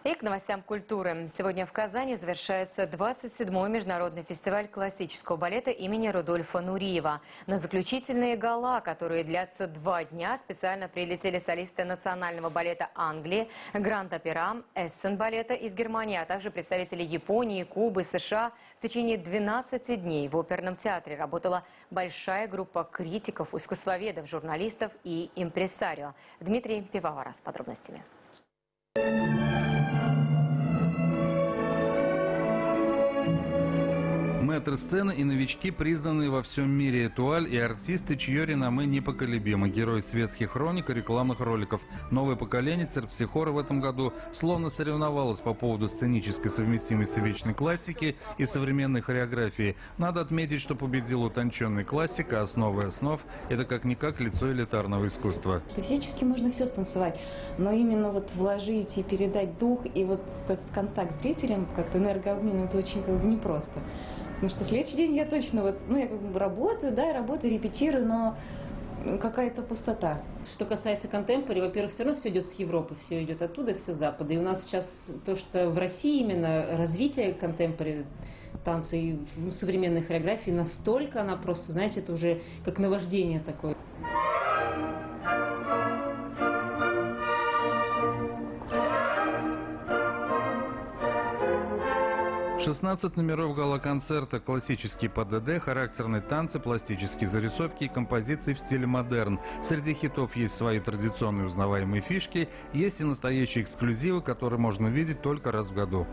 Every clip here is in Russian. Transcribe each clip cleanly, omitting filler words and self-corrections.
И к новостям культуры. Сегодня в Казани завершается 27-й международный фестиваль классического балета имени Рудольфа Нуриева. На заключительные гала, которые длятся 2 дня, специально прилетели солисты национального балета Англии, Гранд-Опера, Эссен-балета из Германии, а также представители Японии, Кубы, США. В течение 12 дней в оперном театре работала большая группа критиков, искусствоведов, журналистов и импресарио. Дмитрий Пивоваров с подробностями. Мэтры сцены и новички, признанные во всем мире Этуаль, и артисты, чье реноме непоколебимо. Герои светских хроник и рекламных роликов. Новое поколение Циркпсихора в этом году словно соревновалось по поводу сценической совместимости вечной классики и современной хореографии. Надо отметить, что победила утонченная классика, основы основ. Это как-никак лицо элитарного искусства. Физически можно все станцевать, но именно вот вложить и передать дух, и вот этот контакт с зрителем, как-то энергообмен, это очень непросто. Потому что следующий день я точно я работаю, репетирую, но какая-то пустота. Что касается контемпори, во-первых, все равно все идет с Европы, все идет оттуда, все с Запада. И у нас сейчас то, что в России именно развитие контемпори танца и современной хореографии настолько, она просто, знаете, это уже как наваждение такое. 16 номеров гала-концерта, классические ПДД, характерные танцы, пластические зарисовки и композиции в стиле модерн. Среди хитов есть свои традиционные узнаваемые фишки, есть и настоящие эксклюзивы, которые можно увидеть только раз в году.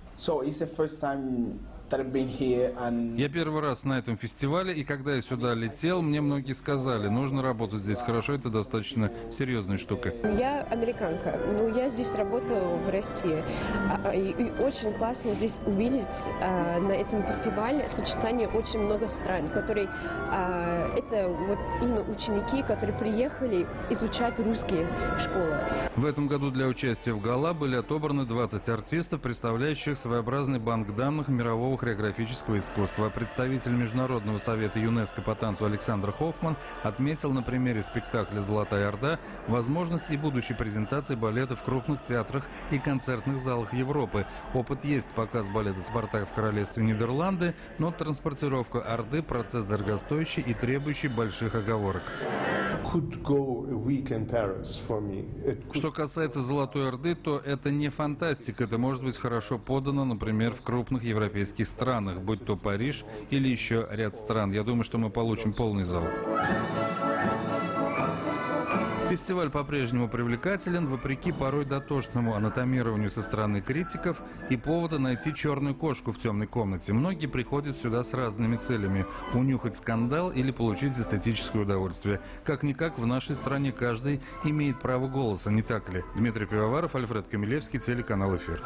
Я первый раз на этом фестивале, и когда я сюда летел, мне многие сказали, нужно работать здесь хорошо, это достаточно серьезная штука. Я американка, но я здесь работаю в России. И очень классно здесь увидеть на этом фестивале сочетание очень много стран, которые это вот именно ученики, которые приехали изучать русские школы. В этом году для участия в гала были отобраны 20 артистов, представляющих своеобразный банк данных мирового хореографического искусства. Представитель Международного совета ЮНЕСКО по танцу Александр Хоффман отметил на примере спектакля «Золотая Орда» возможность и будущей презентации балета в крупных театрах и концертных залах Европы. Опыт есть: показ балета «Спартак» в королевстве Нидерланды, но транспортировка Орды – процесс дорогостоящий и требующий больших оговорок. Что касается «Золотой Орды», то это не фантастика. Это может быть хорошо подано, например, в крупных европейских странах, будь то Париж или еще ряд стран. Я думаю, что мы получим полный зал. Фестиваль по-прежнему привлекателен, вопреки порой дотошному анатомированию со стороны критиков и повода найти черную кошку в темной комнате. Многие приходят сюда с разными целями – унюхать скандал или получить эстетическое удовольствие. Как-никак в нашей стране каждый имеет право голоса, не так ли? Дмитрий Пивоваров, Альфред Камилевский, телеканал «Эфир».